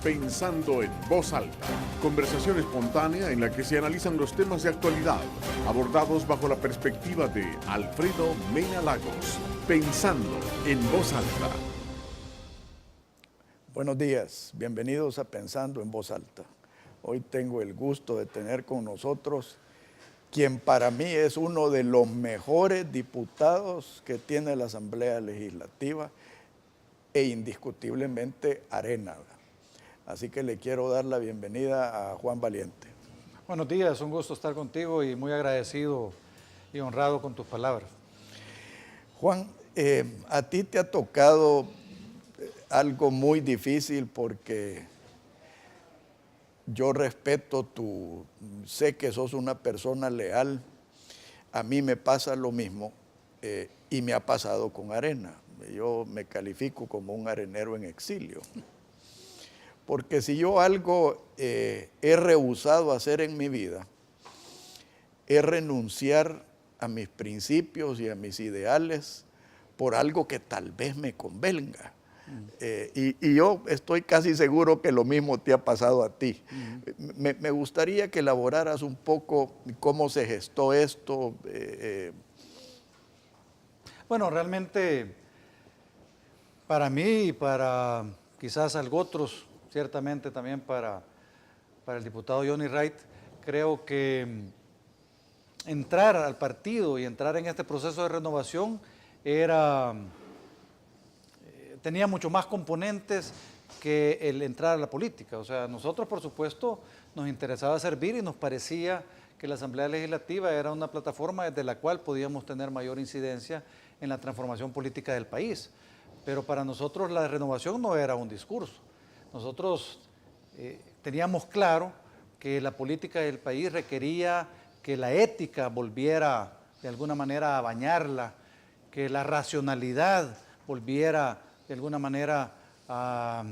Pensando en Voz Alta, conversación espontánea en la que se analizan los temas de actualidad, abordados bajo la perspectiva de Alfredo Mena Lagos. Pensando en Voz Alta. Buenos días, bienvenidos a Pensando en Voz Alta. Hoy tengo el gusto de tener con nosotros quien para mí es uno de los mejores diputados que tiene la Asamblea Legislativa e indiscutiblemente Arena. Así que le quiero dar la bienvenida a Juan Valiente. Buenos días, un gusto estar contigo y muy agradecido y honrado con tus palabras. Juan, a ti te ha tocado algo muy difícil porque yo respeto sé que sos una persona leal, a mí me pasa lo mismo y me ha pasado con Arena. Yo me califico como un arenero en exilio. Porque si yo algo he rehusado hacer en mi vida, es renunciar a mis principios y a mis ideales por algo que tal vez me convenga. Y yo estoy casi seguro que lo mismo te ha pasado a ti. Me gustaría que elaboraras un poco cómo se gestó esto. Bueno, realmente para mí y para quizás algo otros, ciertamente también para el diputado Johnny Wright, creo que entrar al partido y entrar en este proceso de renovación tenía mucho más componentes que el entrar a la política. O sea, nosotros por supuesto nos interesaba servir y nos parecía que la Asamblea Legislativa era una plataforma desde la cual podíamos tener mayor incidencia en la transformación política del país. Pero para nosotros la renovación no era un discurso. Nosotros teníamos claro que la política del país requería que la ética volviera de alguna manera a bañarla, que la racionalidad volviera de alguna manera a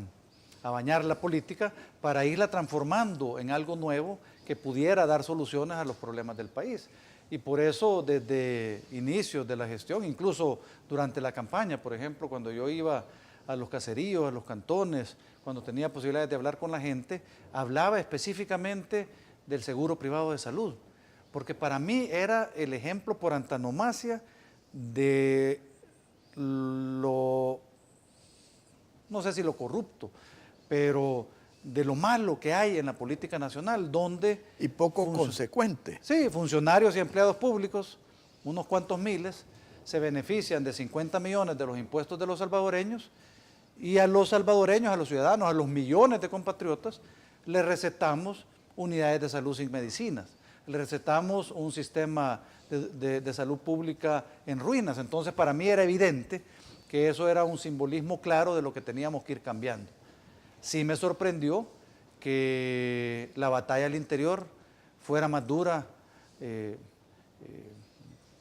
bañar la política para irla transformando en algo nuevo que pudiera dar soluciones a los problemas del país. Y por eso desde inicios de la gestión, incluso durante la campaña, por ejemplo, cuando yo iba a los caseríos, a los cantones, cuando tenía posibilidades de hablar con la gente, hablaba específicamente del seguro privado de salud, porque para mí era el ejemplo por antonomasia de no sé si lo corrupto, pero de lo malo que hay en la política nacional, donde... Y poco consecuente. Sí, funcionarios y empleados públicos, unos cuantos miles, se benefician de 50 millones de los impuestos de los salvadoreños y a los salvadoreños, a los ciudadanos, a los millones de compatriotas, les recetamos unidades de salud sin medicinas, les recetamos un sistema de salud pública en ruinas. Entonces, para mí era evidente que eso era un simbolismo claro de lo que teníamos que ir cambiando. Sí me sorprendió que la batalla al interior fuera más dura de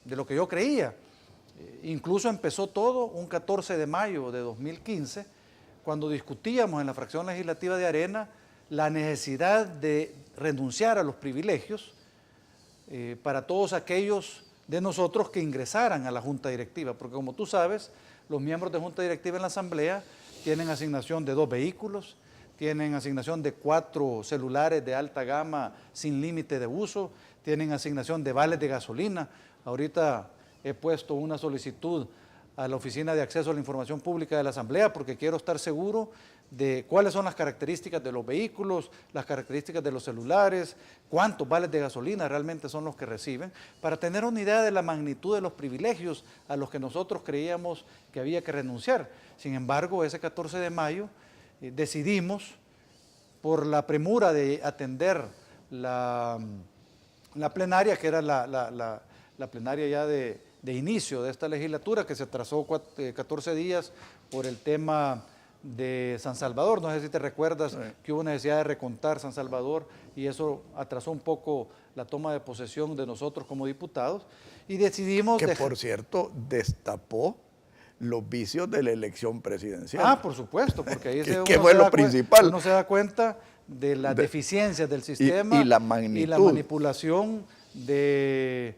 lo que yo creía. Incluso empezó todo un 14 de mayo de 2015, cuando discutíamos en la fracción legislativa de Arena la necesidad de renunciar a los privilegios para todos aquellos de nosotros que ingresaran a la Junta Directiva, porque como tú sabes, los miembros de Junta Directiva en la Asamblea tienen asignación de 2 vehículos, tienen asignación de 4 celulares de alta gama sin límite de uso, tienen asignación de vales de gasolina. Ahorita he puesto una solicitud a la Oficina de Acceso a la Información Pública de la Asamblea porque quiero estar seguro de cuáles son las características de los vehículos, las características de los celulares, cuántos vales de gasolina realmente son los que reciben, para tener una idea de la magnitud de los privilegios a los que nosotros creíamos que había que renunciar. Sin embargo, ese 14 de mayo decidimos, por la premura de atender la plenaria, que era la plenaria ya de inicio de esta legislatura, que se atrasó 14 días por el tema de San Salvador. No sé si te recuerdas que hubo necesidad de recontar San Salvador y eso atrasó un poco la toma de posesión de nosotros como diputados y decidimos... Que por cierto destapó los vicios de la elección presidencial. Ah, por supuesto, porque ahí que fue lo principal. Uno se da cuenta de las deficiencias del sistema y la magnitud. Y la manipulación del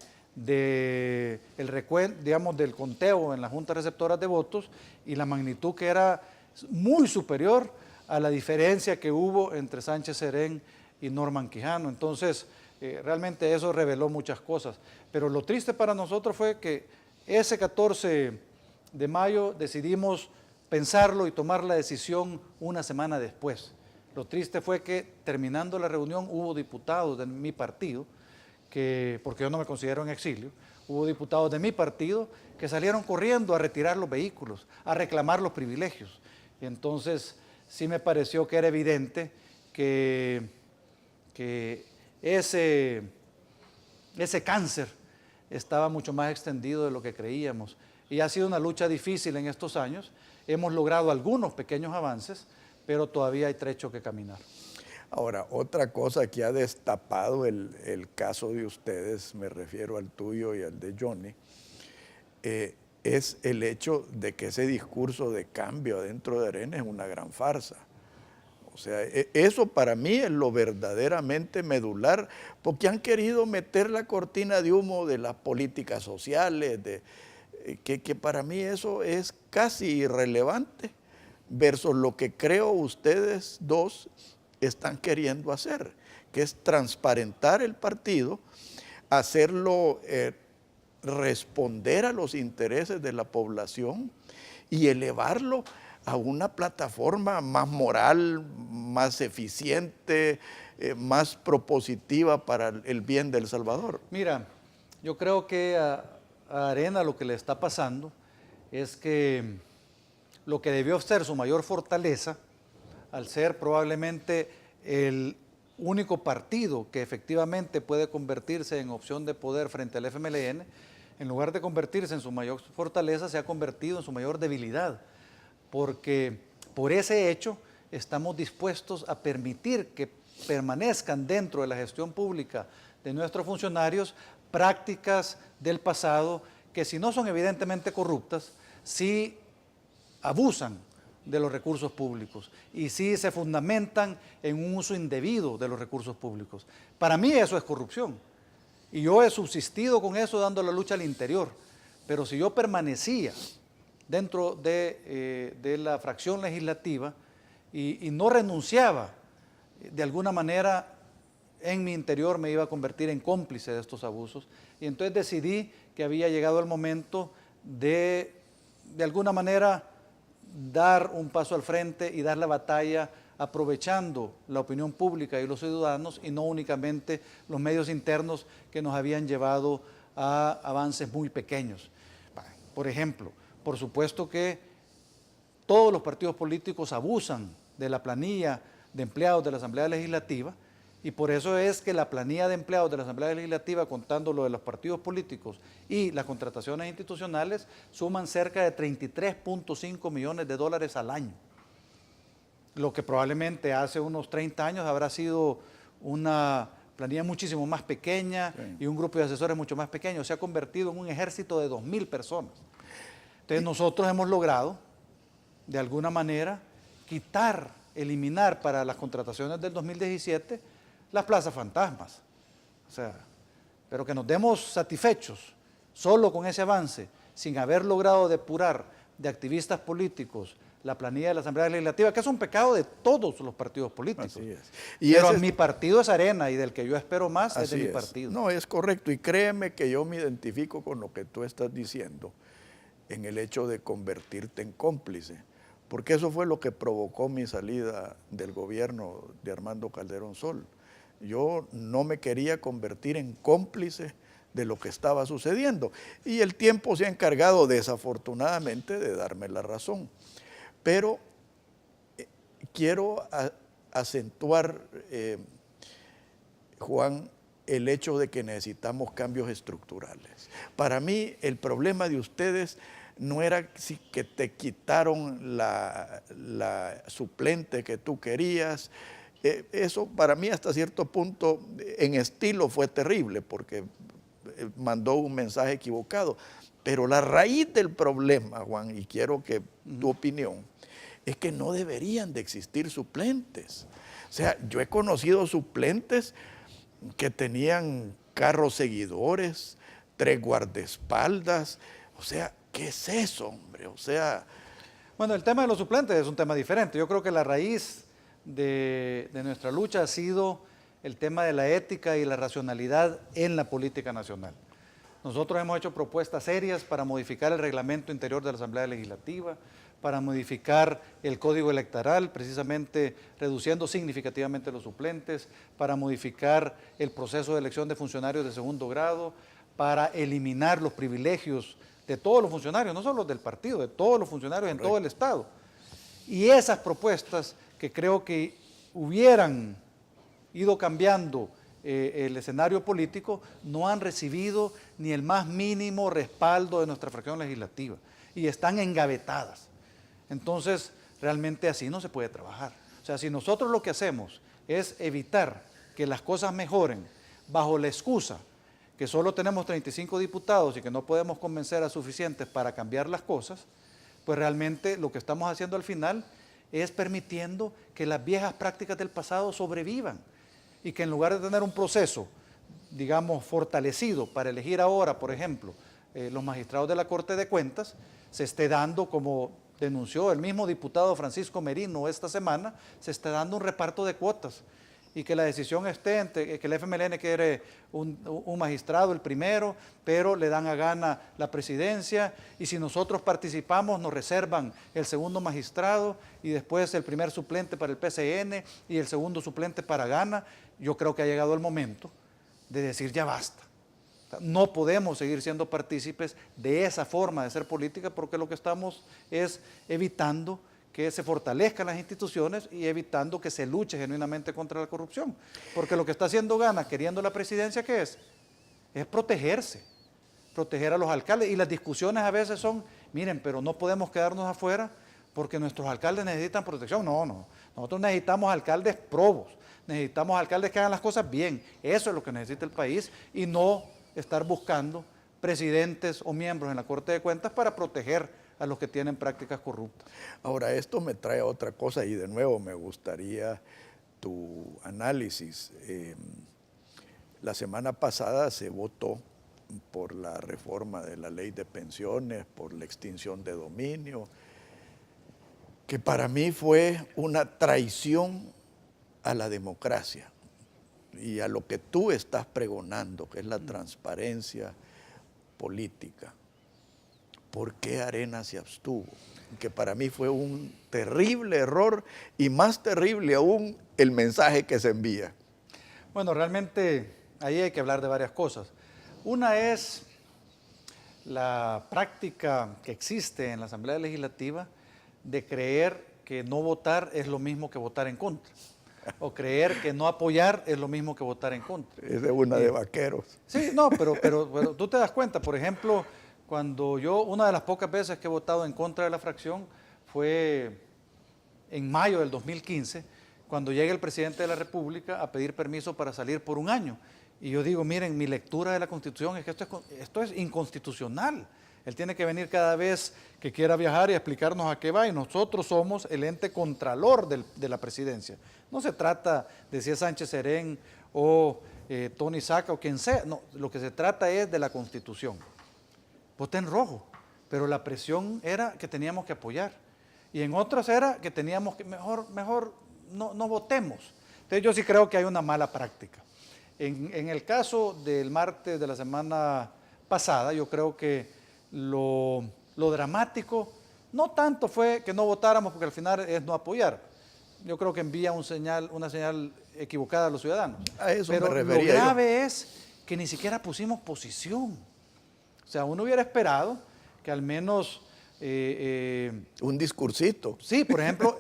conteo en las juntas receptoras de votos y la magnitud que era muy superior a la diferencia que hubo entre Sánchez Serén y Norman Quijano. Entonces, realmente eso reveló muchas cosas. Pero lo triste para nosotros fue que ese 14 de mayo decidimos pensarlo y tomar la decisión una semana después. Lo triste fue que terminando la reunión hubo diputados de mi partido, porque yo no me considero en exilio, hubo diputados de mi partido que salieron corriendo a retirar los vehículos, a reclamar los privilegios. Y entonces sí me pareció que era evidente que ese cáncer estaba mucho más extendido de lo que creíamos. Y ha sido una lucha difícil en estos años. Hemos logrado algunos pequeños avances, pero todavía hay trecho que caminar. Ahora, otra cosa que ha destapado el caso de ustedes, me refiero al tuyo y al de Johnny, es el hecho de que ese discurso de cambio adentro de Arena es una gran farsa. O sea, eso para mí es lo verdaderamente medular, porque han querido meter la cortina de humo de las políticas sociales, que para mí eso es casi irrelevante versus lo que creo ustedes dos están queriendo hacer, que es transparentar el partido, hacerlo responder a los intereses de la población y elevarlo a una plataforma más moral, más eficiente, más propositiva para el bien del Salvador. Mira, yo creo que a Arena lo que le está pasando es que lo que debió ser su mayor fortaleza, al ser probablemente el único partido que efectivamente puede convertirse en opción de poder frente al FMLN, en lugar de convertirse en su mayor fortaleza, se ha convertido en su mayor debilidad, porque por ese hecho estamos dispuestos a permitir que permanezcan dentro de la gestión pública de nuestros funcionarios prácticas del pasado que, si no son evidentemente corruptas, sí abusan de los recursos públicos y sí se fundamentan en un uso indebido de los recursos públicos. Para mí eso es corrupción y yo he subsistido con eso dando la lucha al interior, pero si yo permanecía dentro de la fracción legislativa y no renunciaba, de alguna manera en mi interior me iba a convertir en cómplice de estos abusos y entonces decidí que había llegado el momento de alguna manera dar un paso al frente y dar la batalla aprovechando la opinión pública y los ciudadanos y no únicamente los medios internos que nos habían llevado a avances muy pequeños. Por ejemplo, por supuesto que todos los partidos políticos abusan de la planilla de empleados de la Asamblea Legislativa y por eso es que la planilla de empleados de la Asamblea Legislativa, contando lo de los partidos políticos y las contrataciones institucionales, suman cerca de 33.5 millones de dólares al año. Lo que probablemente hace unos 30 años habrá sido una planilla muchísimo más pequeña y un grupo de asesores mucho más pequeño. Se ha convertido en un ejército de 2.000 personas. Entonces nosotros hemos logrado, de alguna manera, eliminar para las contrataciones del 2017 las plazas fantasmas. O sea, pero que nos demos satisfechos solo con ese avance, sin haber logrado depurar de activistas políticos la planilla de la Asamblea Legislativa, que es un pecado de todos los partidos políticos. Así es. Pero mi partido es Arena y del que yo espero más es de mi partido. No, es correcto y créeme que yo me identifico con lo que tú estás diciendo en el hecho de convertirte en cómplice, porque eso fue lo que provocó mi salida del gobierno de Armando Calderón Sol. Yo no me quería convertir en cómplice de lo que estaba sucediendo y el tiempo se ha encargado desafortunadamente de darme la razón. Pero quiero acentuar, Juan, el hecho de que necesitamos cambios estructurales. Para mí el problema de ustedes no era si que te quitaron la suplente que tú querías. Eso para mí hasta cierto punto en estilo fue terrible porque mandó un mensaje equivocado. Pero la raíz del problema, Juan, y quiero que tu opinión, es que no deberían de existir suplentes. O sea, yo he conocido suplentes que tenían carros seguidores, 3 guardaespaldas. O sea, ¿qué es eso, hombre? O sea... Bueno, el tema de los suplentes es un tema diferente. Yo creo que la raíz de nuestra lucha ha sido el tema de la ética y la racionalidad en la política nacional. Nosotros hemos hecho propuestas serias para modificar el reglamento interior de la Asamblea Legislativa, para modificar el Código Electoral, precisamente reduciendo significativamente los suplentes, para modificar el proceso de elección de funcionarios de segundo grado, para eliminar los privilegios de todos los funcionarios, no solo los del partido, de todos los funcionarios en todo el Estado. Y esas propuestas que creo que hubieran ido cambiando el escenario político, no han recibido ni el más mínimo respaldo de nuestra fracción legislativa y están engavetadas. Entonces, realmente así no se puede trabajar. O sea, si nosotros lo que hacemos es evitar que las cosas mejoren bajo la excusa que solo tenemos 35 diputados y que no podemos convencer a suficientes para cambiar las cosas, pues realmente lo que estamos haciendo al final es permitiendo que las viejas prácticas del pasado sobrevivan y que en lugar de tener un proceso, digamos, fortalecido para elegir ahora, por ejemplo, los magistrados de la Corte de Cuentas, se esté dando, como denunció el mismo diputado Francisco Merino esta semana, se está dando un reparto de cuotas y que la decisión esté entre que el FMLN quiere un magistrado, el primero, pero le dan a gana la presidencia, y si nosotros participamos nos reservan el segundo magistrado y después el primer suplente para el PCN y el segundo suplente para Gana. Yo creo que ha llegado el momento de decir ya basta. No podemos seguir siendo partícipes de esa forma de ser política, porque lo que estamos es evitando que se fortalezcan las instituciones y evitando que se luche genuinamente contra la corrupción. Porque lo que está haciendo Gana, queriendo la presidencia, ¿qué es? Es protegerse, proteger a los alcaldes. Y las discusiones a veces son, miren, pero no podemos quedarnos afuera porque nuestros alcaldes necesitan protección. No, nosotros necesitamos alcaldes probos, necesitamos alcaldes que hagan las cosas bien. Eso es lo que necesita el país, y no estar buscando presidentes o miembros en la Corte de Cuentas para proteger a los que tienen prácticas corruptas. Ahora, esto me trae a otra cosa y de nuevo me gustaría tu análisis. La semana pasada se votó por la reforma de la ley de pensiones, por la extinción de dominio, que para mí fue una traición a la democracia y a lo que tú estás pregonando, que es la transparencia política. ¿Por qué Arena se abstuvo? Que para mí fue un terrible error, y más terrible aún el mensaje que se envía. Bueno, realmente ahí hay que hablar de varias cosas. Una es la práctica que existe en la Asamblea Legislativa de creer que no votar es lo mismo que votar en contra, o creer que no apoyar es lo mismo que votar en contra. Es de una de vaqueros. Sí, no, pero tú te das cuenta, por ejemplo, cuando una de las pocas veces que he votado en contra de la fracción fue en mayo del 2015, cuando llega el presidente de la República a pedir permiso para salir por un año. Y yo digo, miren, mi lectura de la Constitución es que esto es inconstitucional. Él tiene que venir cada vez que quiera viajar y explicarnos a qué va, y nosotros somos el ente contralor de la presidencia. No se trata de si es Sánchez Serén o Tony Saca o quien sea, no, lo que se trata es de la Constitución. Voté en rojo, pero la presión era que teníamos que apoyar, y en otras era que teníamos que mejor no votemos. Entonces yo sí creo que hay una mala práctica. En el caso del martes de la semana pasada, yo creo que lo dramático no tanto fue que no votáramos, porque al final es no apoyar. Yo creo que envía una señal equivocada a los ciudadanos. A eso pero me refería lo grave es que ni siquiera pusimos posición. O sea, uno hubiera esperado que al menos... un discursito. Sí, por ejemplo,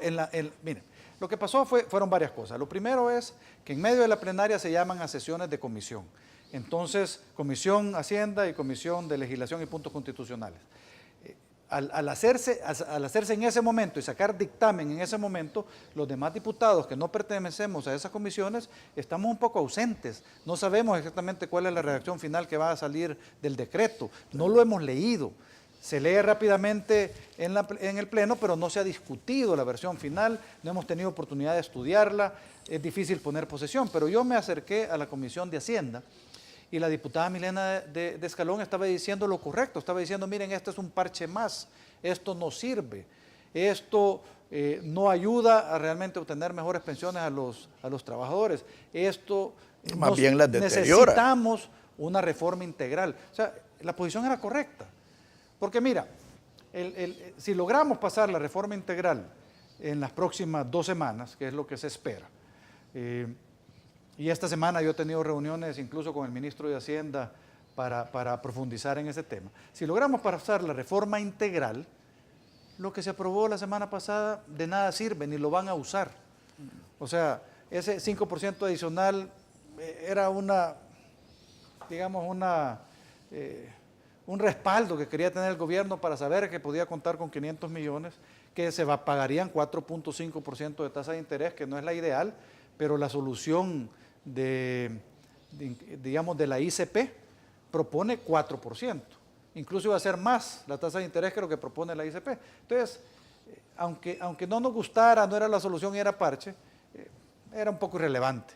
miren, lo que pasó fueron varias cosas. Lo primero es que en medio de la plenaria se llaman a sesiones de comisión. Entonces, Comisión Hacienda y Comisión de Legislación y Puntos Constitucionales. Al hacerse en ese momento y sacar dictamen en ese momento, los demás diputados que no pertenecemos a esas comisiones estamos un poco ausentes. No sabemos exactamente cuál es la redacción final que va a salir del decreto. No lo hemos leído. Se lee rápidamente en el Pleno, pero no se ha discutido la versión final, no hemos tenido oportunidad de estudiarla, es difícil poner posesión. Pero yo me acerqué a la Comisión de Hacienda, y la diputada Milena de Escalón estaba diciendo lo correcto, estaba diciendo, miren, este es un parche más, esto no sirve. esto no ayuda a realmente obtener mejores pensiones a los trabajadores, esto más bien las deteriora. Necesitamos una reforma integral. O sea, la posición era correcta, porque mira, si logramos pasar la reforma integral en las próximas 2 semanas, que es lo que se espera, y esta semana yo he tenido reuniones incluso con el ministro de Hacienda para profundizar en ese tema. Si logramos pasar la reforma integral, lo que se aprobó la semana pasada de nada sirve, ni lo van a usar. O sea, ese 5% adicional era digamos, un respaldo que quería tener el gobierno para saber que podía contar con 500 millones, que se pagarían 4.5% de tasa de interés, que no es la ideal, pero la solución digamos, de la ICP propone 4%. Incluso iba a ser más la tasa de interés que lo que propone la ICP. Entonces, aunque no nos gustara, no era la solución y era parche, era un poco irrelevante.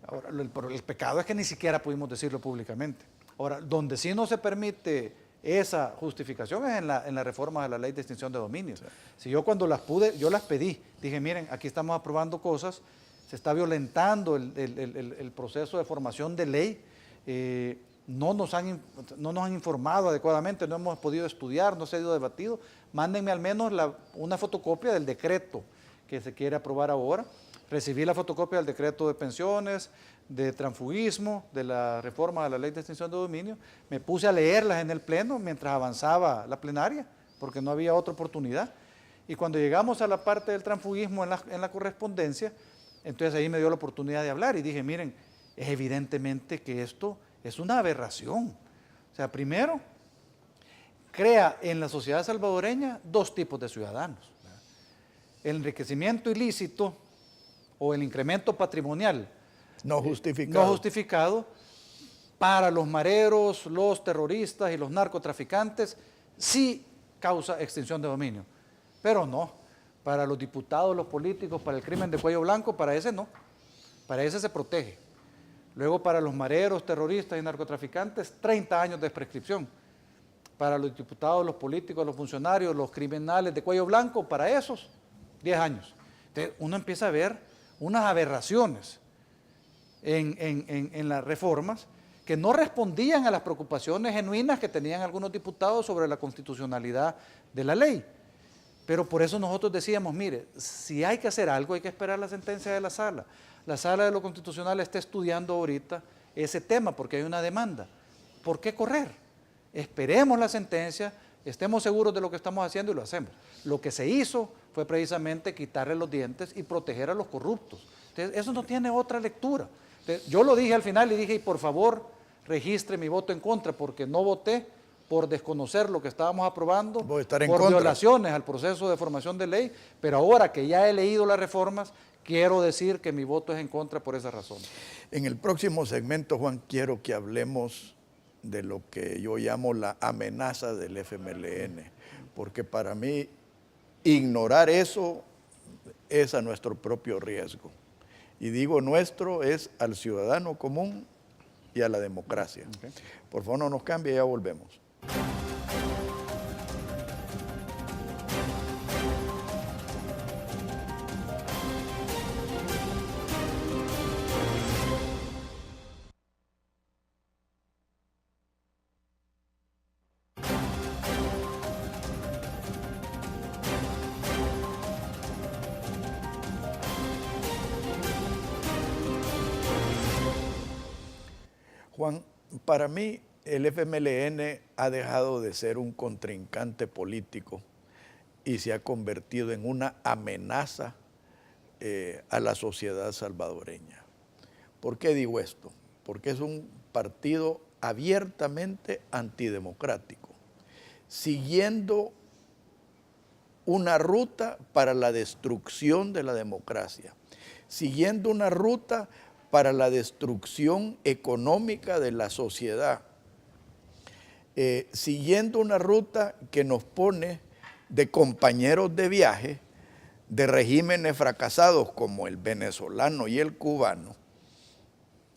Ahora, el pecado es que ni siquiera pudimos decirlo públicamente. Ahora, donde sí no se permite esa justificación es en la reforma de la ley de extinción de dominio. Sí. Si yo cuando las pude, yo las pedí, dije, miren, aquí estamos aprobando cosas, se está violentando el proceso de formación de ley, no nos han informado adecuadamente, no hemos podido estudiar, no se ha ido debatido, mándenme al menos una fotocopia del decreto que se quiere aprobar ahora. Recibí la fotocopia del decreto de pensiones, de transfugismo, de la reforma de la ley de extinción de dominio, me puse a leerlas en el pleno mientras avanzaba la plenaria, porque no había otra oportunidad, y cuando llegamos a la parte del transfugismo en la correspondencia, entonces ahí me dio la oportunidad de hablar y dije, miren, es evidentemente que esto es una aberración. O sea, primero, crea en la sociedad salvadoreña 2 tipos de ciudadanos. El enriquecimiento ilícito o el incremento patrimonial no justificado para los mareros, los terroristas y los narcotraficantes sí causa extinción de dominio, pero no para los diputados, los políticos, para el crimen de cuello blanco, para ese no, para ese se protege. Luego para los mareros, terroristas y narcotraficantes, 30 años de prescripción. Para los diputados, los políticos, los funcionarios, los criminales de cuello blanco, para esos, 10 años. Entonces uno empieza a ver unas aberraciones en las reformas que no respondían a las preocupaciones genuinas que tenían algunos diputados sobre la constitucionalidad de la ley. Pero por eso nosotros decíamos, mire, si hay que hacer algo, hay que esperar la sentencia de la sala. La sala de lo constitucional está estudiando ahorita ese tema porque hay una demanda. ¿Por qué correr? Esperemos la sentencia, estemos seguros de lo que estamos haciendo y lo hacemos. Lo que se hizo fue precisamente quitarle los dientes y proteger a los corruptos. Entonces, eso no tiene otra lectura. Entonces, yo lo dije al final y dije, y por favor, registre mi voto en contra, porque no voté por desconocer lo que estábamos aprobando, por violaciones al proceso de formación de ley, pero ahora que ya he leído las reformas, quiero decir que mi voto es en contra por esa razón. En el próximo segmento, Juan, quiero que hablemos de lo que yo llamo la amenaza del FMLN, porque para mí ignorar eso es a nuestro propio riesgo. Y digo nuestro es al ciudadano común y a la democracia. Okay. Por favor, no nos cambie, ya volvemos. Juan, para mí el FMLN ha dejado de ser un contrincante político y se ha convertido en una amenaza a la sociedad salvadoreña. ¿Por qué digo esto? Porque es un partido abiertamente antidemocrático, siguiendo una ruta para la destrucción de la democracia, siguiendo una ruta para la destrucción económica de la sociedad, siguiendo una ruta que nos pone de compañeros de viaje de regímenes fracasados como el venezolano y el cubano,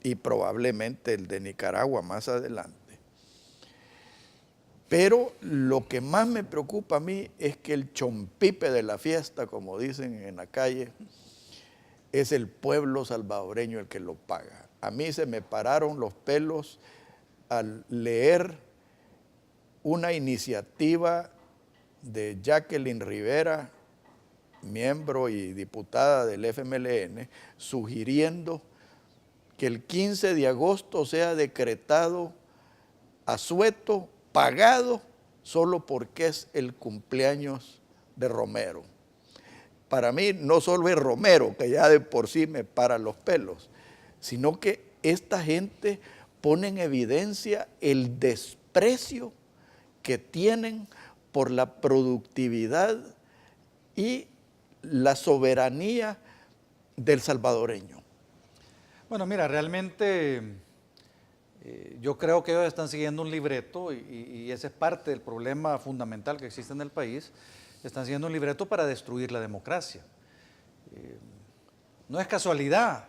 y probablemente el de Nicaragua más adelante. Pero lo que más me preocupa a mí es que el chompipe de la fiesta, como dicen en la calle, es el pueblo salvadoreño el que lo paga. A mí se me pararon los pelos al leer una iniciativa de Jacqueline Rivera, miembro y diputada del FMLN, sugiriendo que el 15 de agosto sea decretado asueto, pagado, solo porque es el cumpleaños de Romero. Para mí no solo es Romero, que ya de por sí me para los pelos, sino que esta gente pone en evidencia el desprecio que tienen por la productividad y la soberanía del salvadoreño. Bueno, mira, realmente yo creo que ellos están siguiendo un libreto y ese es parte del problema fundamental que existe en el país. Están siguiendo un libreto para destruir la democracia. No es casualidad,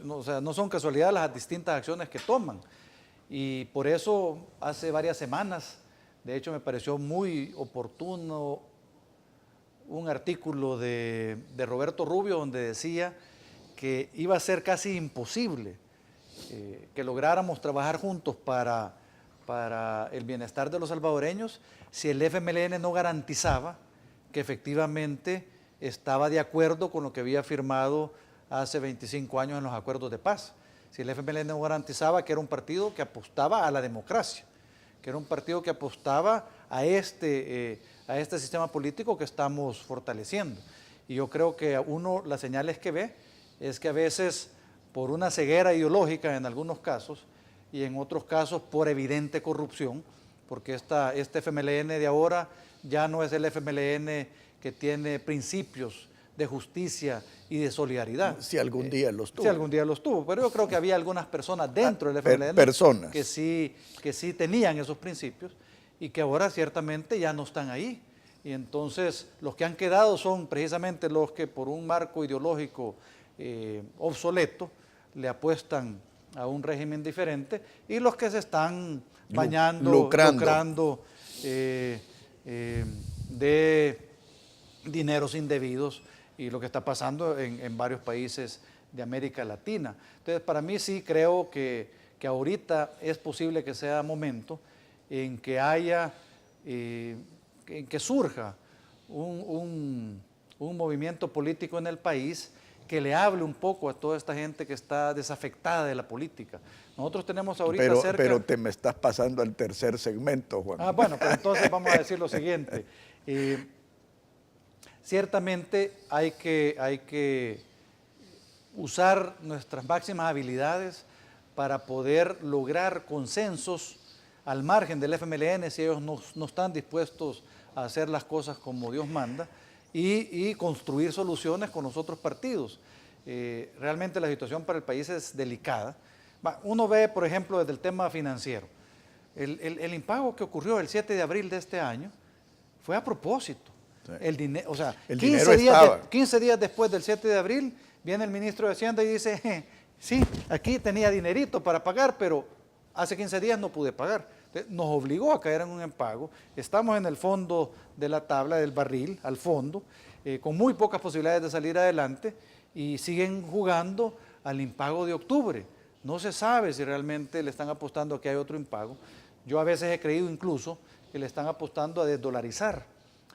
o sea, no son casualidad las distintas acciones que toman. Y por eso hace varias semanas, de hecho me pareció muy oportuno un artículo de Roberto Rubio donde decía que iba a ser casi imposible que lográramos trabajar juntos para el bienestar de los salvadoreños si el FMLN no garantizaba que efectivamente estaba de acuerdo con lo que había firmado hace 25 años en los acuerdos de paz. Si el FMLN no garantizaba que era un partido que apostaba a la democracia, que era un partido que apostaba a este sistema político que estamos fortaleciendo. Y yo creo que uno, las señales que ve es que a veces por una ceguera ideológica en algunos casos y en otros casos por evidente corrupción, porque este FMLN de ahora ya no es el FMLN que tiene principios de justicia y de solidaridad. Si algún día los tuvo. Si algún día los tuvo, pero yo creo que había algunas personas dentro del FMLN personas que sí tenían esos principios y que ahora ciertamente ya no están ahí. Y entonces los que han quedado son precisamente los que por un marco ideológico obsoleto le apuestan a un régimen diferente y los que se están bañando, lucrando de dineros indebidos y lo que está pasando en varios países de América Latina. Entonces, para mí sí creo que ahorita es posible que sea momento en que haya, en que surja un movimiento político en el país que le hable un poco a toda esta gente que está desafectada de la política. Nosotros tenemos ahorita pero te me estás pasando al tercer segmento, Juan. Bueno, pero entonces vamos a decir lo siguiente. Ciertamente hay que usar nuestras máximas habilidades para poder lograr consensos al margen del FMLN si ellos no están dispuestos a hacer las cosas como Dios manda y construir soluciones con los otros partidos. Realmente la situación para el país es delicada. Uno ve, por ejemplo, desde el tema financiero. El impago que ocurrió el 7 de abril de este año fue a propósito. Sí. El dinero 15 días después del 7 de abril, viene el ministro de Hacienda y dice, sí, aquí tenía dinerito para pagar, pero hace 15 días no pude pagar. Entonces, nos obligó a caer en un impago. Estamos en el fondo de la tabla, del barril, al fondo, con muy pocas posibilidades de salir adelante y siguen jugando al impago de octubre. No se sabe si realmente le están apostando a que hay otro impago. Yo a veces he creído incluso que le están apostando a desdolarizar.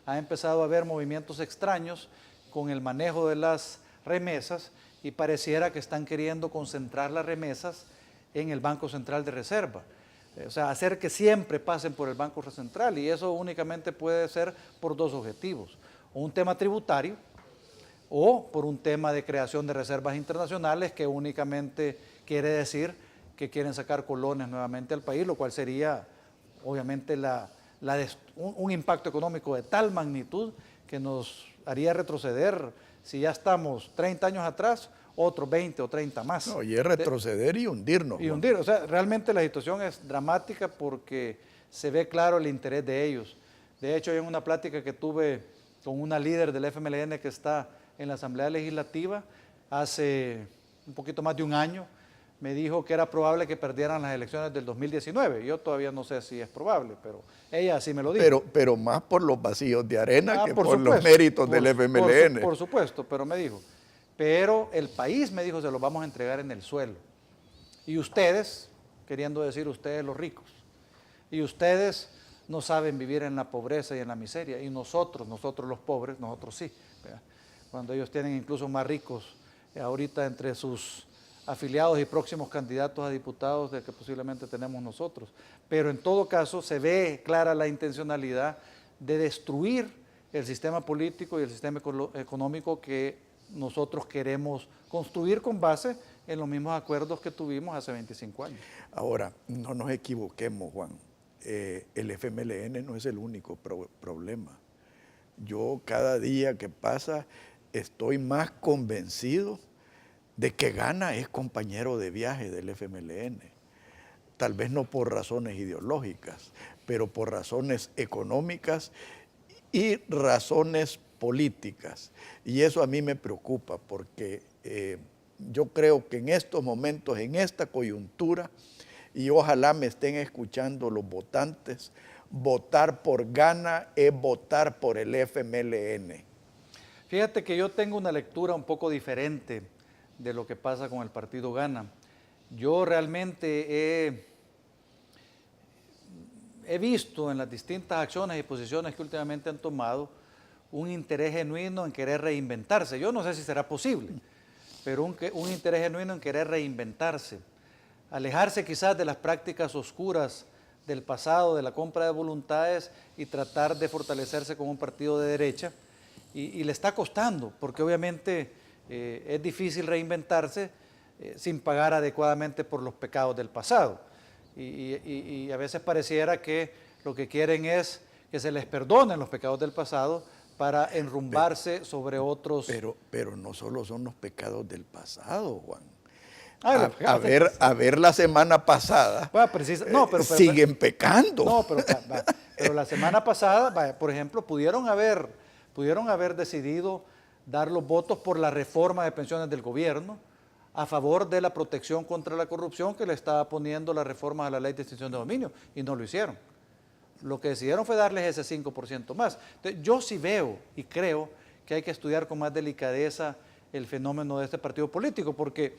Ha empezado a haber movimientos extraños con el manejo de las remesas y pareciera que están queriendo concentrar las remesas en el Banco Central de Reserva. O sea, hacer que siempre pasen por el Banco Central y eso únicamente puede ser por dos objetivos. O un tema tributario o por un tema de creación de reservas internacionales que únicamente quiere decir que quieren sacar colones nuevamente al país, lo cual sería obviamente un impacto económico de tal magnitud que nos haría retroceder, si ya estamos 30 años atrás, otros 20 o 30 más. No, y es retroceder y hundirnos. Y hundir, o sea, realmente la situación es dramática porque se ve claro el interés de ellos. De hecho, en una plática que tuve con una líder del FMLN que está en la Asamblea Legislativa hace un poquito más de un año, me dijo que era probable que perdieran las elecciones del 2019. Yo todavía no sé si es probable, pero ella así me lo dijo. Pero más por los vacíos de Arena que por supuesto, los méritos del FMLN. Por supuesto, pero me dijo. Pero el país, me dijo, se los vamos a entregar en el suelo. Y ustedes, queriendo decir ustedes los ricos, y ustedes no saben vivir en la pobreza y en la miseria, y nosotros los pobres, nosotros sí. ¿Verdad? Cuando ellos tienen incluso más ricos ahorita entre sus afiliados y próximos candidatos a diputados de que posiblemente tenemos nosotros. Pero en todo caso se ve clara la intencionalidad de destruir el sistema político y el sistema económico que nosotros queremos construir con base en los mismos acuerdos que tuvimos hace 25 años. Ahora, no nos equivoquemos, Juan. El FMLN no es el único problema. Yo cada día que pasa estoy más convencido de que Gana es compañero de viaje del FMLN. Tal vez no por razones ideológicas, pero por razones económicas y razones políticas. Y eso a mí me preocupa porque yo creo que en estos momentos, en esta coyuntura, y ojalá me estén escuchando los votantes, votar por Gana es votar por el FMLN. Fíjate que yo tengo una lectura un poco diferente de lo que pasa con el partido Gana. Yo realmente he visto en las distintas acciones y posiciones que últimamente han tomado un interés genuino en querer reinventarse. Yo no sé si será posible, pero un interés genuino en querer reinventarse, alejarse quizás de las prácticas oscuras del pasado, de la compra de voluntades y tratar de fortalecerse como un partido de derecha. Y le está costando, porque obviamente es difícil reinventarse sin pagar adecuadamente por los pecados del pasado. Y a veces pareciera que lo que quieren es que se les perdonen los pecados del pasado para enrumbarse sobre otros. Pero no solo son los pecados del pasado, Juan. A ver la semana pasada, siguen pecando. No, pero la semana pasada, por ejemplo, pudieron haber decidido dar los votos por la reforma de pensiones del gobierno a favor de la protección contra la corrupción que le estaba poniendo la reforma a la ley de extinción de dominio, y no lo hicieron. Lo que decidieron fue darles ese 5% más. Entonces, yo sí veo y creo que hay que estudiar con más delicadeza el fenómeno de este partido político, porque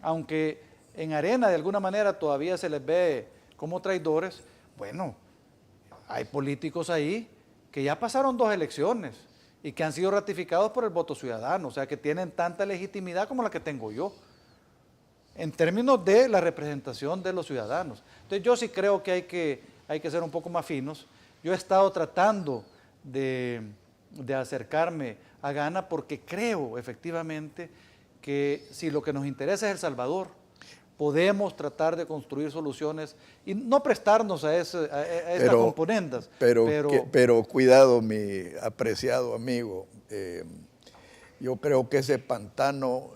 aunque en Arena de alguna manera todavía se les ve como traidores, bueno, hay políticos ahí que ya pasaron 2 elecciones y que han sido ratificados por el voto ciudadano, o sea que tienen tanta legitimidad como la que tengo yo, en términos de la representación de los ciudadanos. Entonces yo sí creo que hay que ser un poco más finos. Yo he estado tratando de acercarme a Gana porque creo efectivamente que si lo que nos interesa es El Salvador, podemos tratar de construir soluciones y no prestarnos a estas componendas. Pero cuidado, mi apreciado amigo, yo creo que ese pantano,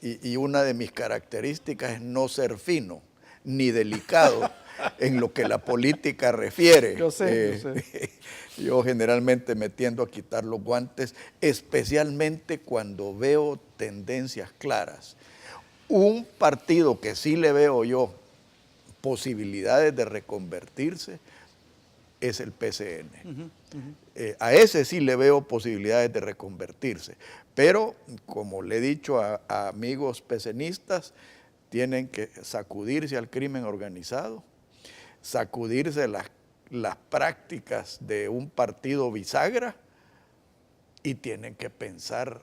y una de mis características es no ser fino ni delicado en lo que la política refiere. Yo sé. Yo generalmente me tiendo a quitar los guantes, especialmente cuando veo tendencias claras. Un partido que sí le veo yo posibilidades de reconvertirse es el PCN. A ese sí le veo posibilidades de reconvertirse. Pero, como le he dicho a amigos PCNistas, tienen que sacudirse al crimen organizado, sacudirse las prácticas de un partido bisagra y tienen que pensar,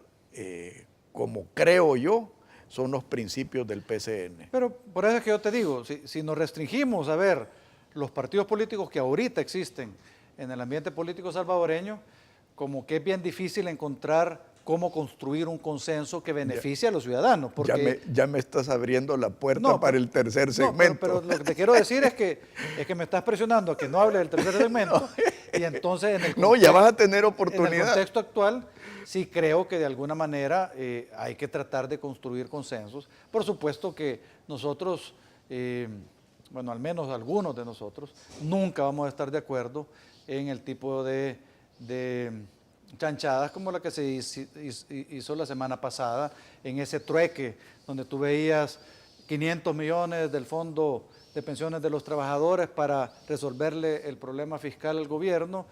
como creo yo, son los principios del PCN. Pero por eso es que yo te digo, si nos restringimos a ver los partidos políticos que ahorita existen en el ambiente político salvadoreño, como que es bien difícil encontrar cómo construir un consenso que beneficie a los ciudadanos. Porque ya me estás abriendo la puerta para el tercer segmento. Pero lo que te quiero decir es que me estás presionando a que no hable del tercer segmento, y entonces en el contexto, ya vas a tener oportunidad. En el contexto actual, sí creo que de alguna manera hay que tratar de construir consensos. Por supuesto que nosotros, al menos algunos de nosotros, nunca vamos a estar de acuerdo en el tipo de chanchadas como la que se hizo la semana pasada, en ese trueque donde tú veías 500 millones del Fondo de Pensiones de los Trabajadores para resolverle el problema fiscal al gobierno,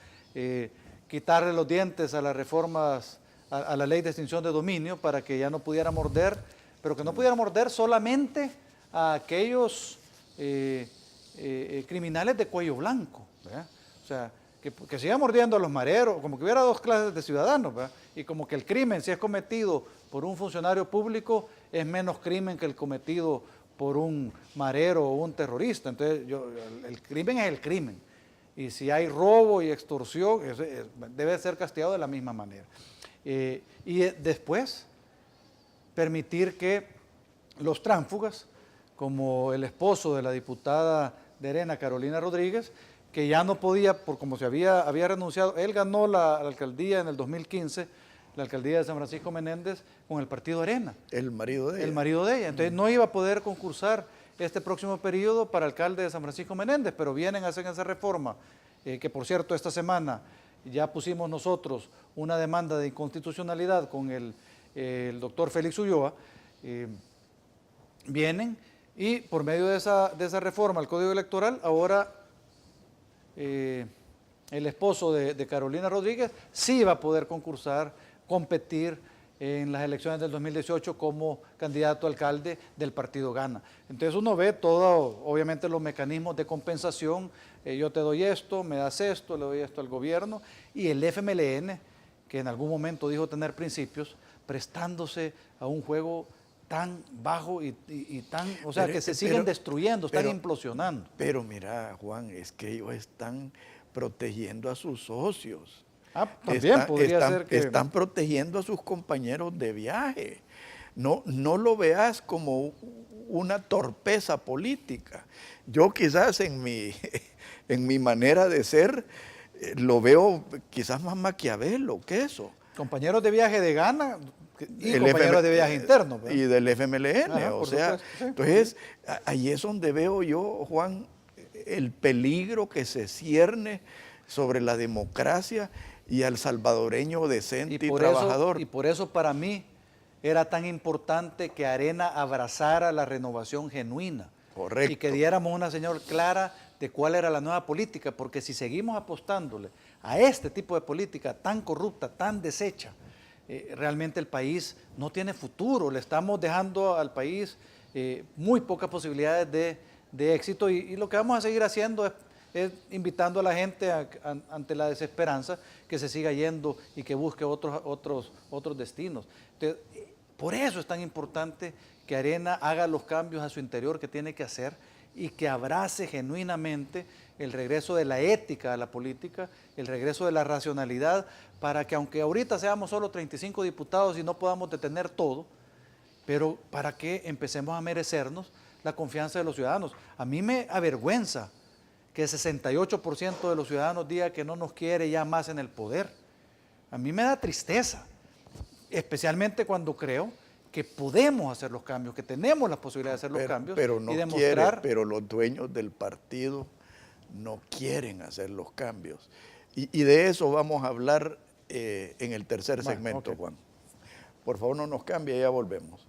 quitarle los dientes a las reformas, a la ley de extinción de dominio para que ya no pudiera morder, pero que no pudiera morder solamente a aquellos criminales de cuello blanco, ¿verdad? O sea, que siga mordiendo a los mareros, como que hubiera dos clases de ciudadanos, ¿verdad? Y como que el crimen, si es cometido por un funcionario público, es menos crimen que el cometido por un marero o un terrorista. Entonces, el crimen es el crimen. Y si hay robo y extorsión, debe ser castigado de la misma manera. Y después, permitir que los tránsfugas, como el esposo de la diputada de Arena, Carolina Rodríguez, que ya no podía, por como se había renunciado, él ganó la alcaldía en el 2015, la alcaldía de San Francisco Menéndez, con el partido Arena. El marido de ella. El marido de ella. Entonces no iba a poder concursar este próximo periodo para alcalde de San Francisco Menéndez, pero vienen a hacer esa reforma, que por cierto esta semana ya pusimos nosotros una demanda de inconstitucionalidad con el doctor Félix Ulloa, vienen y por medio de esa reforma al Código Electoral, ahora el esposo de Carolina Rodríguez sí va a poder concursar, competir en las elecciones del 2018 como candidato a alcalde del partido Gana. Entonces uno ve todo, obviamente los mecanismos de compensación, yo te doy esto, me das esto, le doy esto al gobierno, y el FMLN, que en algún momento dijo tener principios, prestándose a un juego tan bajo y tan, o sea, que se siguen destruyendo, están implosionando. Pero mira, Juan, es que ellos están protegiendo a sus socios. También podría ser que... Están protegiendo a sus compañeros de viaje. No lo veas como una torpeza política. Yo quizás en mi manera de ser lo veo quizás más maquiavelo que eso. Compañeros de viaje de Gana y compañeros de viaje interno. Y del FMLN, o sea, supuesto, sí. Entonces ahí es donde veo yo, Juan, el peligro que se cierne sobre la democracia y al salvadoreño decente y trabajador. Y por eso para mí era tan importante que Arena abrazara la renovación genuina. Correcto. Y que diéramos una señal clara de cuál era la nueva política, porque si seguimos apostándole a este tipo de política tan corrupta, tan deshecha, realmente el país no tiene futuro, le estamos dejando al país muy pocas posibilidades de éxito y lo que vamos a seguir haciendo es invitando a la gente ante la desesperanza que se siga yendo y que busque otros destinos. Entonces, por eso es tan importante que Arena haga los cambios a su interior que tiene que hacer y que abrace genuinamente el regreso de la ética a la política, el regreso de la racionalidad, para que aunque ahorita seamos solo 35 diputados y no podamos detener todo, pero para que empecemos a merecernos la confianza de los ciudadanos. A mí me avergüenza que el 68% de los ciudadanos diga que no nos quiere ya más en el poder. A mí me da tristeza, especialmente cuando creo que podemos hacer los cambios, que tenemos la posibilidad de hacer los cambios pero no y demostrar... pero los dueños del partido no quieren hacer los cambios. Y de eso vamos a hablar en el tercer segmento, Juan. Por favor, no nos cambie, ya volvemos.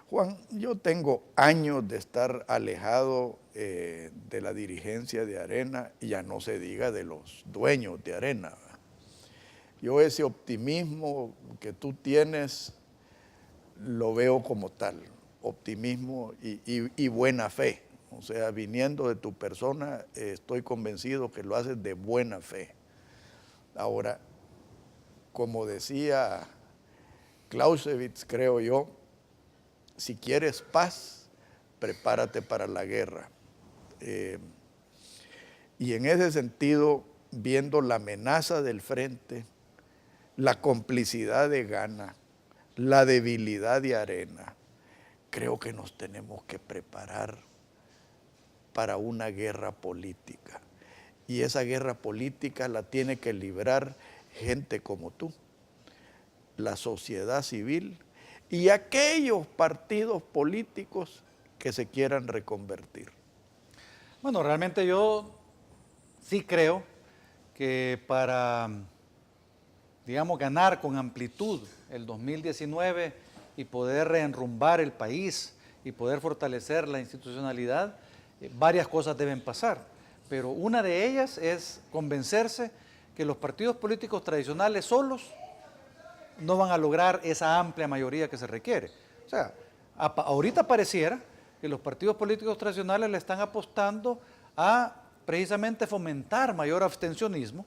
Juan, yo tengo años de estar alejado de la dirigencia de Arena y ya no se diga de los dueños de Arena. Yo ese optimismo que tú tienes lo veo como tal, optimismo y buena fe. O sea, viniendo de tu persona, estoy convencido que lo haces de buena fe. Ahora, como decía Clausewitz, creo yo, si quieres paz, prepárate para la guerra. Y en ese sentido, viendo la amenaza del frente, la complicidad de Gana, la debilidad de Arena, creo que nos tenemos que preparar para una guerra política. Y esa guerra política la tiene que librar gente como tú, la sociedad civil y aquellos partidos políticos que se quieran reconvertir. Bueno, realmente yo sí creo que para, digamos, ganar con amplitud el 2019 y poder reenrumbar el país y poder fortalecer la institucionalidad, varias cosas deben pasar. Pero una de ellas es convencerse que los partidos políticos tradicionales solos no van a lograr esa amplia mayoría que se requiere. O sea, ahorita pareciera que los partidos políticos tradicionales le están apostando a precisamente fomentar mayor abstencionismo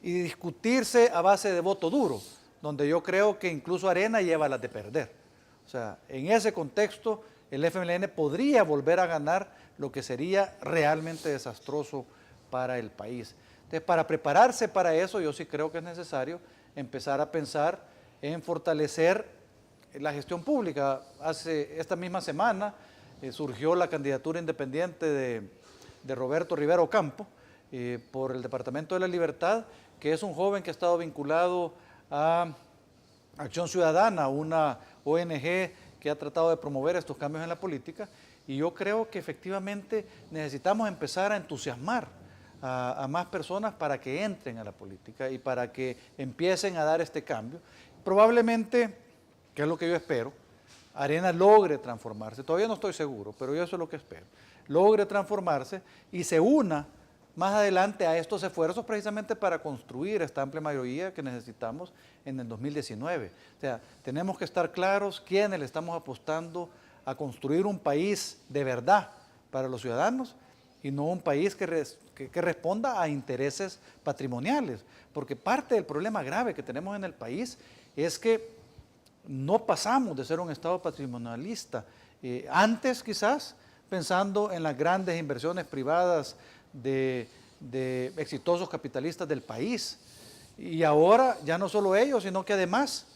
y discutirse a base de voto duro, donde yo creo que incluso Arena lleva las de perder. O sea, en ese contexto el FMLN podría volver a ganar lo que sería realmente desastroso para el país. Entonces, para prepararse para eso, yo sí creo que es necesario empezar a pensar en fortalecer la gestión pública. Esta misma semana surgió la candidatura independiente de Roberto Rivera Ocampo por el Departamento de la Libertad, que es un joven que ha estado vinculado a Acción Ciudadana, una ONG que ha tratado de promover estos cambios en la política, y yo creo que efectivamente necesitamos empezar a entusiasmar a más personas para que entren a la política y para que empiecen a dar este cambio. Probablemente, que es lo que yo espero, Arena logre transformarse, todavía no estoy seguro, pero yo eso es lo que espero, logre transformarse y se una más adelante a estos esfuerzos precisamente para construir esta amplia mayoría que necesitamos en el 2019. O sea, tenemos que estar claros quiénes le estamos apostando a construir un país de verdad para los ciudadanos y no un país que responda a intereses patrimoniales, porque parte del problema grave que tenemos en el país es que no pasamos de ser un Estado patrimonialista. Antes quizás pensando en las grandes inversiones privadas de exitosos capitalistas del país. Y ahora ya no solo ellos, sino que además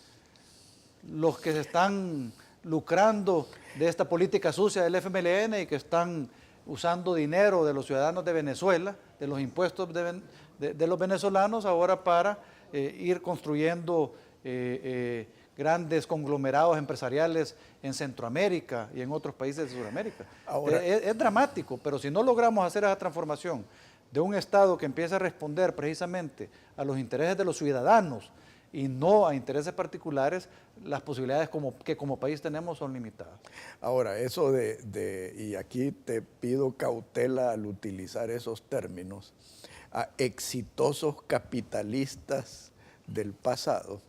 los que se están lucrando de esta política sucia del FMLN y que están usando dinero de los ciudadanos de Venezuela, de los impuestos de los venezolanos, ahora para ir construyendo grandes conglomerados empresariales en Centroamérica y en otros países de Sudamérica. Ahora, es dramático, pero si no logramos hacer esa transformación de un Estado que empiece a responder precisamente a los intereses de los ciudadanos y no a intereses particulares, las posibilidades que como país tenemos son limitadas. Ahora, eso y aquí te pido cautela al utilizar esos términos, a exitosos capitalistas del pasado,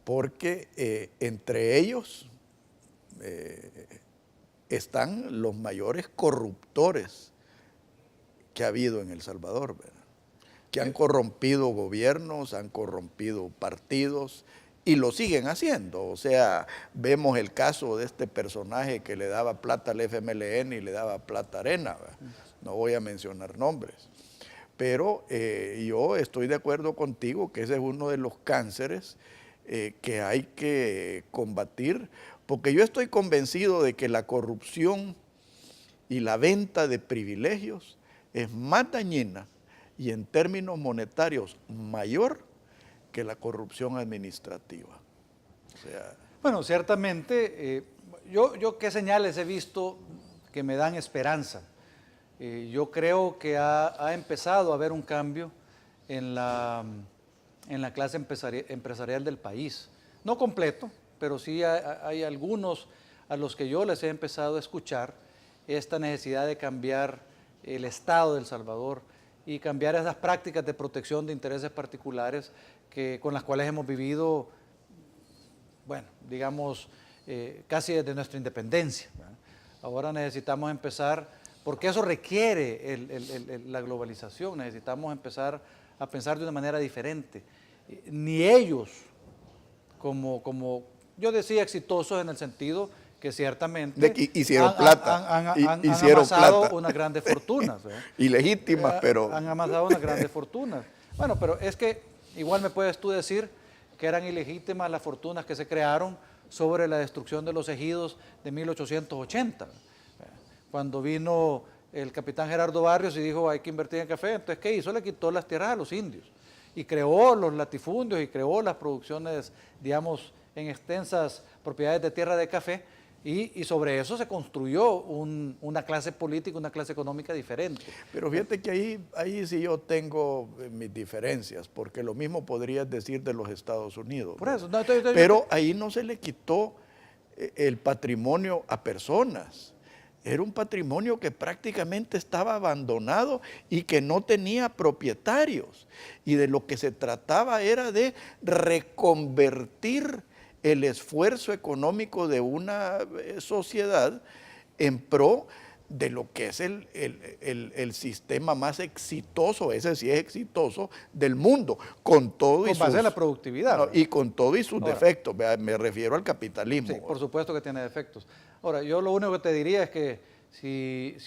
porque entre ellos están los mayores corruptores que ha habido en El Salvador, ¿verdad? Que han corrompido gobiernos, han corrompido partidos y lo siguen haciendo. O sea, vemos el caso de este personaje que le daba plata al FMLN y le daba plata a Arena, ¿verdad? No voy a mencionar nombres. Pero yo estoy de acuerdo contigo que ese es uno de los cánceres que hay que combatir, porque yo estoy convencido de que la corrupción y la venta de privilegios es más dañina y en términos monetarios mayor que la corrupción administrativa. O sea, bueno, ciertamente, yo qué señales he visto que me dan esperanza. Yo creo que ha empezado a haber un cambio en la clase empresarial del país. No completo, pero sí hay algunos a los que yo les he empezado a escuchar esta necesidad de cambiar el Estado de El Salvador y cambiar esas prácticas de protección de intereses particulares con las cuales hemos vivido, bueno, digamos, casi desde nuestra independencia, ¿verdad? Ahora necesitamos empezar, porque eso requiere la globalización, necesitamos empezar a pensar de una manera diferente. Ni ellos, como yo decía, exitosos en el sentido que ciertamente hicieron plata, han amasado unas grandes fortunas. Ilegítimas, pero... Han amasado unas grandes fortunas. Bueno, pero es que igual me puedes tú decir que eran ilegítimas las fortunas que se crearon sobre la destrucción de los ejidos de 1880, cuando vino el capitán Gerardo Barrios y dijo hay que invertir en café. Entonces, ¿qué hizo? Le quitó las tierras a los indios y creó los latifundios y creó las producciones, digamos, en extensas propiedades de tierra de café. Y sobre eso se construyó una clase política, una clase económica diferente. Pero fíjate que ahí sí yo tengo mis diferencias, porque lo mismo podrías decir de los Estados Unidos. Por eso, Pero ahí no se le quitó el patrimonio a personas. Era un patrimonio que prácticamente estaba abandonado y que no tenía propietarios. Y de lo que se trataba era de reconvertir el esfuerzo económico de una sociedad en pro de lo que es el sistema más exitoso, ese sí es exitoso, del mundo, con todo y base en la productividad. No, y con todo y sus defectos, me refiero al capitalismo. Sí, por supuesto que tiene defectos. Ahora, yo lo único que te diría es que si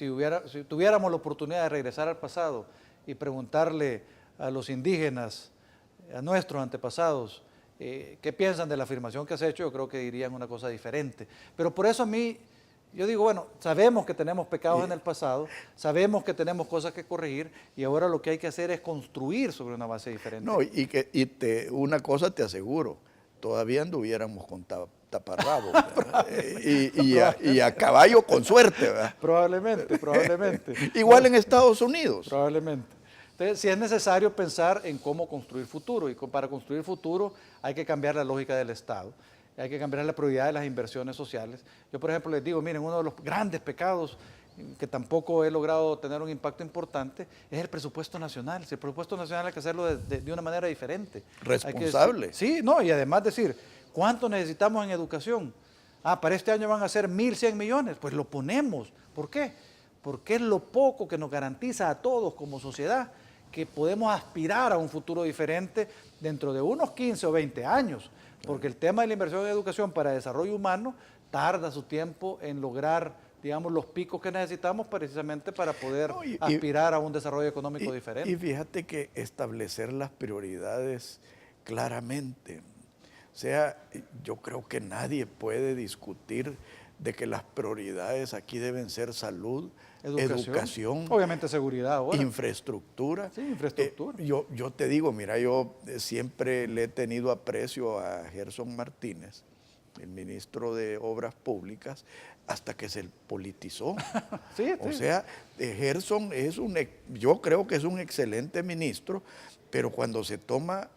tuviéramos la oportunidad de regresar al pasado y preguntarle a los indígenas, a nuestros antepasados, qué piensan de la afirmación que has hecho, yo creo que dirían una cosa diferente. Pero por eso a mí, yo digo, bueno, sabemos que tenemos pecados en el pasado, sabemos que tenemos cosas que corregir y ahora lo que hay que hacer es construir sobre una base diferente. No, una cosa te aseguro, todavía anduviéramos con taparrabos y a caballo con suerte, ¿verdad? Probablemente. Igual en Estados Unidos. Probablemente. Entonces, si es necesario pensar en cómo construir futuro, y para construir futuro hay que cambiar la lógica del Estado, hay que cambiar la prioridad de las inversiones sociales. Yo, por ejemplo, les digo, miren, uno de los grandes pecados que tampoco he logrado tener un impacto importante es el presupuesto nacional. Si el presupuesto nacional hay que hacerlo de una manera diferente. Responsable. Sí, no, y además decir, ¿cuánto necesitamos en educación? Para este año van a ser 1.100 millones, pues lo ponemos. ¿Por qué? Porque es lo poco que nos garantiza a todos como sociedad que podemos aspirar a un futuro diferente dentro de unos 15 o 20 años, porque el tema de la inversión en educación para desarrollo humano tarda su tiempo en lograr, digamos, los picos que necesitamos precisamente para poder aspirar a un desarrollo económico diferente. Y fíjate que establecer las prioridades claramente, o sea, yo creo que nadie puede discutir de que las prioridades aquí deben ser salud, educación, obviamente seguridad ahora. Infraestructura. Sí, infraestructura. Yo te digo, mira, yo siempre le he tenido aprecio a Gerson Martínez, el ministro de Obras Públicas, hasta que se politizó. O sea, Gerson yo creo que es un excelente ministro, pero cuando se toma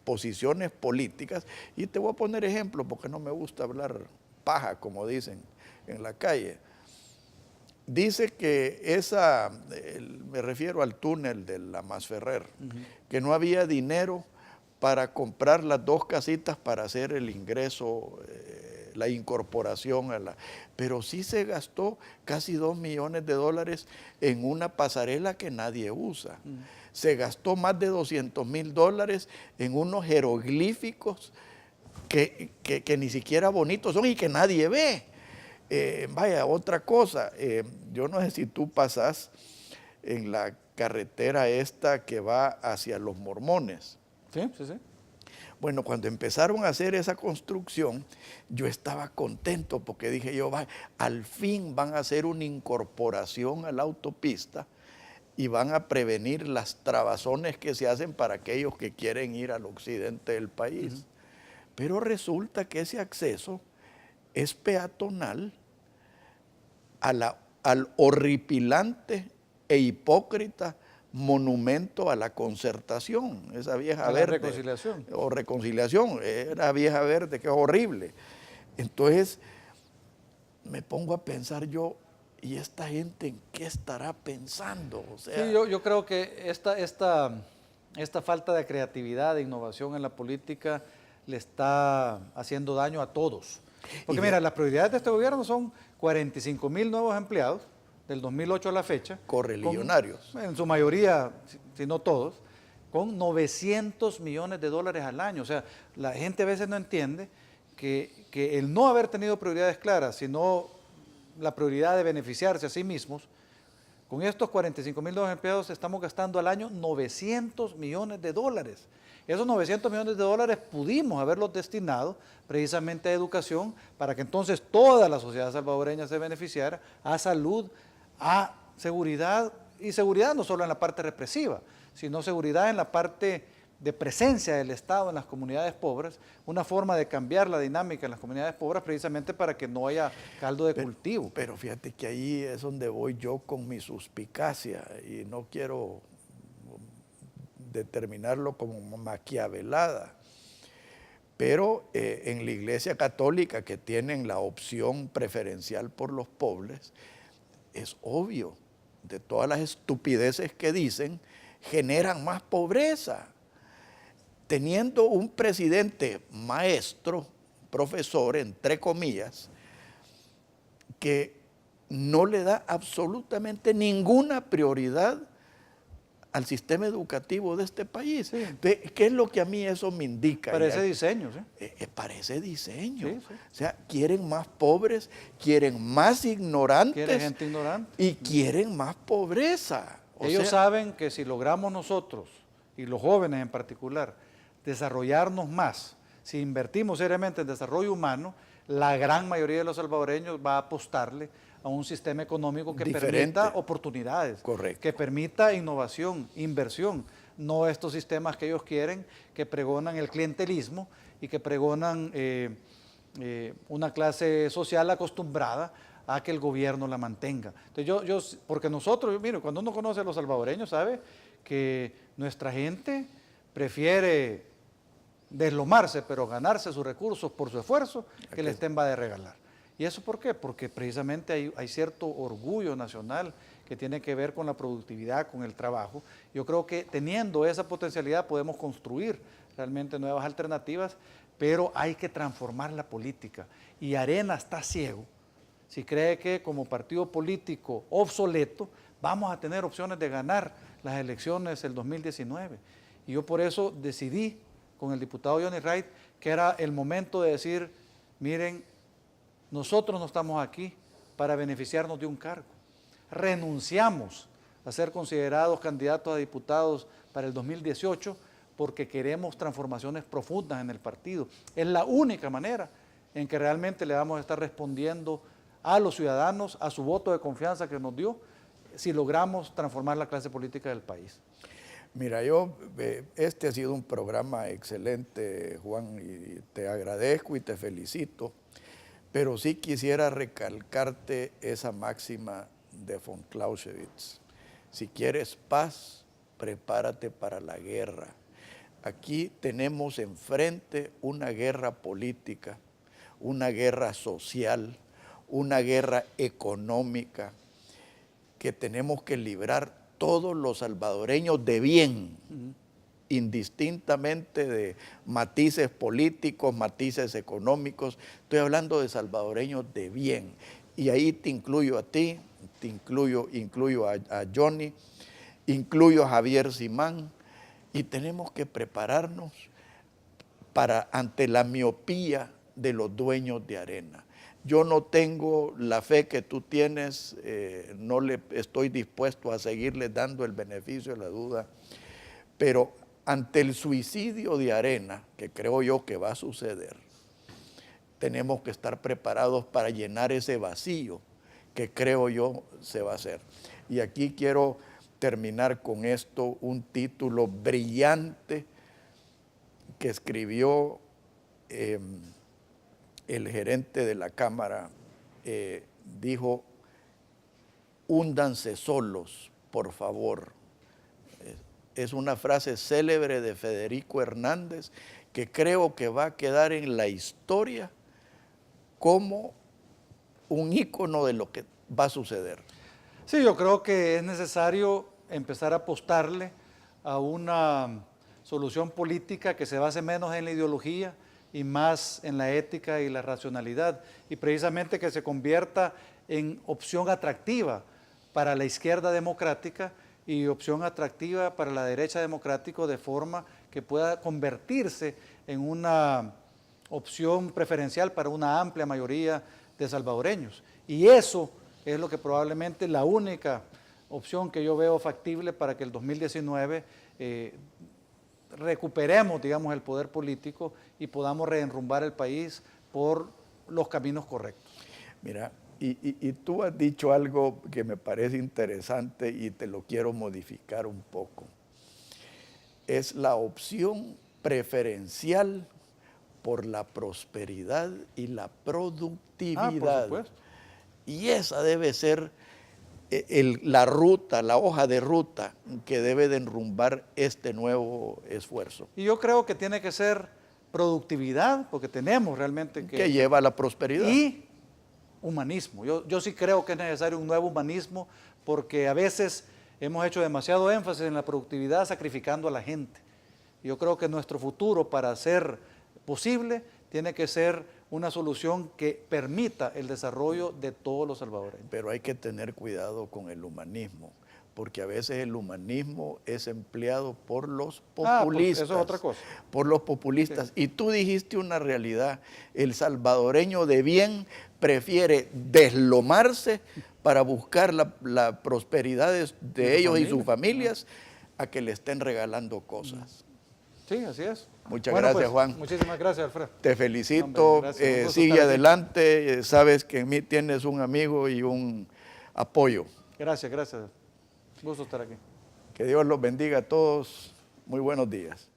posiciones políticas, y te voy a poner ejemplo porque no me gusta hablar paja, como dicen en la calle. Dice que me refiero al túnel de la Masferrer, que no había dinero para comprar las 2 casitas para hacer el ingreso, la incorporación pero sí se gastó casi $2 millones en una pasarela que nadie usa. Se gastó más de $200,000 en unos jeroglíficos que ni siquiera bonitos son y que nadie ve. Vaya, otra cosa, yo no sé si tú pasas en la carretera esta que va hacia los Mormones. Sí. Bueno, cuando empezaron a hacer esa construcción, yo estaba contento porque dije yo, al fin van a hacer una incorporación a la autopista y van a prevenir las trabazones que se hacen para aquellos que quieren ir al occidente del país. Pero resulta que ese acceso es peatonal al horripilante e hipócrita monumento a la Concertación, esa vieja verde. Reconciliación. O reconciliación, era vieja verde, que es horrible. Entonces, me pongo a pensar yo, ¿y esta gente en qué estará pensando? O sea, sí, yo creo que esta falta de creatividad, de innovación en la política le está haciendo daño a todos. Porque mira, las prioridades de este gobierno son 45,000 nuevos empleados del 2008 a la fecha. Correligionarios. En su mayoría, si no todos, con $900 millones al año. O sea, la gente a veces no entiende que el no haber tenido prioridades claras, sino la prioridad de beneficiarse a sí mismos, con estos 45,000 nuevos empleados estamos gastando al año $900 millones. Esos $900 millones pudimos haberlos destinado precisamente a educación para que entonces toda la sociedad salvadoreña se beneficiara, a salud, a seguridad, y seguridad no solo en la parte represiva, sino seguridad en la parte de presencia del Estado en las comunidades pobres, una forma de cambiar la dinámica en las comunidades pobres precisamente para que no haya caldo de cultivo. Pero fíjate que ahí es donde voy yo con mi suspicacia y no quiero determinarlo como maquiavelada. Pero en la Iglesia Católica, que tienen la opción preferencial por los pobres, es obvio, de todas las estupideces que dicen, generan más pobreza. Teniendo un presidente maestro, profesor, entre comillas, que no le da absolutamente ninguna prioridad al sistema educativo de este país. Sí. Entonces, ¿qué es lo que a mí eso me indica? Parece diseño, ¿sí? Parece diseño. Sí, sí. O sea, quieren más pobres, quieren más ignorantes. Quiere gente ignorante. Y quieren más pobreza. Ellos saben que si logramos nosotros, y los jóvenes en particular, desarrollarnos más, si invertimos seriamente en desarrollo humano, la gran mayoría de los salvadoreños va a apostarle a un sistema económico que diferente, permita oportunidades, correcto, que permita innovación, inversión, no estos sistemas que ellos quieren, que pregonan el clientelismo y que pregonan una clase social acostumbrada a que el gobierno la mantenga. Entonces porque nosotros, mire, cuando uno conoce a los salvadoreños, sabe que nuestra gente prefiere deslomarse, pero ganarse sus recursos por su esfuerzo, que le estén va de regalar. ¿Y eso por qué? Porque precisamente hay cierto orgullo nacional que tiene que ver con la productividad, con el trabajo. Yo creo que teniendo esa potencialidad podemos construir realmente nuevas alternativas, pero hay que transformar la política. Y Arena está ciego si cree que como partido político obsoleto vamos a tener opciones de ganar las elecciones del 2019. Y yo por eso decidí con el diputado Johnny Wright que era el momento de decir, miren, nosotros no estamos aquí para beneficiarnos de un cargo. Renunciamos a ser considerados candidatos a diputados para el 2018 porque queremos transformaciones profundas en el partido. Es la única manera en que realmente le vamos a estar respondiendo a los ciudadanos, a su voto de confianza que nos dio, si logramos transformar la clase política del país. Mira, este ha sido un programa excelente, Juan, y te agradezco y te felicito, pero sí quisiera recalcarte esa máxima de von Clausewitz. Si quieres paz, prepárate para la guerra. Aquí tenemos enfrente una guerra política, una guerra social, una guerra económica que tenemos que librar todos los salvadoreños de bien, indistintamente de matices políticos, matices económicos. Estoy hablando de salvadoreños de bien. Y ahí te incluyo a ti, te incluyo a Johnny, incluyo a Javier Simán, y tenemos que prepararnos ante la miopía de los dueños de Arena. Yo no tengo la fe que tú tienes, no le estoy dispuesto a seguirle dando el beneficio de la duda, pero ante el suicidio de Arena, que creo yo que va a suceder, tenemos que estar preparados para llenar ese vacío que creo yo se va a hacer. Y aquí quiero terminar con esto, un título brillante que escribió el gerente de la Cámara, dijo, húndanse solos, por favor. Es una frase célebre de Federico Hernández que creo que va a quedar en la historia como un ícono de lo que va a suceder. Sí, yo creo que es necesario empezar a apostarle a una solución política que se base menos en la ideología y más en la ética y la racionalidad, y precisamente que se convierta en opción atractiva para la izquierda democrática y opción atractiva para la derecha democrática, de forma que pueda convertirse en una opción preferencial para una amplia mayoría de salvadoreños. Y eso es lo que probablemente la única opción que yo veo factible para que el 2019 recuperemos, digamos, el poder político y podamos reenrumbar el país por los caminos correctos. Mira, Y tú has dicho algo que me parece interesante y te lo quiero modificar un poco. Es la opción preferencial por la prosperidad y la productividad. Por supuesto. Y esa debe ser la ruta, la hoja de ruta que debe de enrumbar este nuevo esfuerzo. Y yo creo que tiene que ser productividad, porque tenemos realmente que lleva a la prosperidad. Y humanismo. Yo sí creo que es necesario un nuevo humanismo, porque a veces hemos hecho demasiado énfasis en la productividad sacrificando a la gente. Yo creo que nuestro futuro, para ser posible, tiene que ser una solución que permita el desarrollo de todos los salvadoreños. Pero hay que tener cuidado con el humanismo, porque a veces el humanismo es empleado por los populistas. Eso es otra cosa. Por los populistas. Sí. Y tú dijiste una realidad, el salvadoreño de bien prefiere deslomarse para buscar la prosperidad de ellos y sus familias a que le estén regalando cosas. Sí, así es. Muchas gracias, Juan. Muchísimas gracias, Alfredo. Te felicito, sigue adelante, sabes que en mí tienes un amigo y un apoyo. Gracias, gracias. Gusto estar aquí. Que Dios los bendiga a todos. Muy buenos días.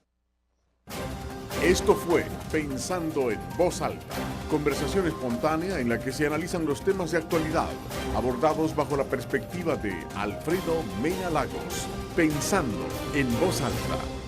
Esto fue Pensando en Voz Alta, conversación espontánea en la que se analizan los temas de actualidad, abordados bajo la perspectiva de Alfredo Mena Lagos. Pensando en Voz Alta.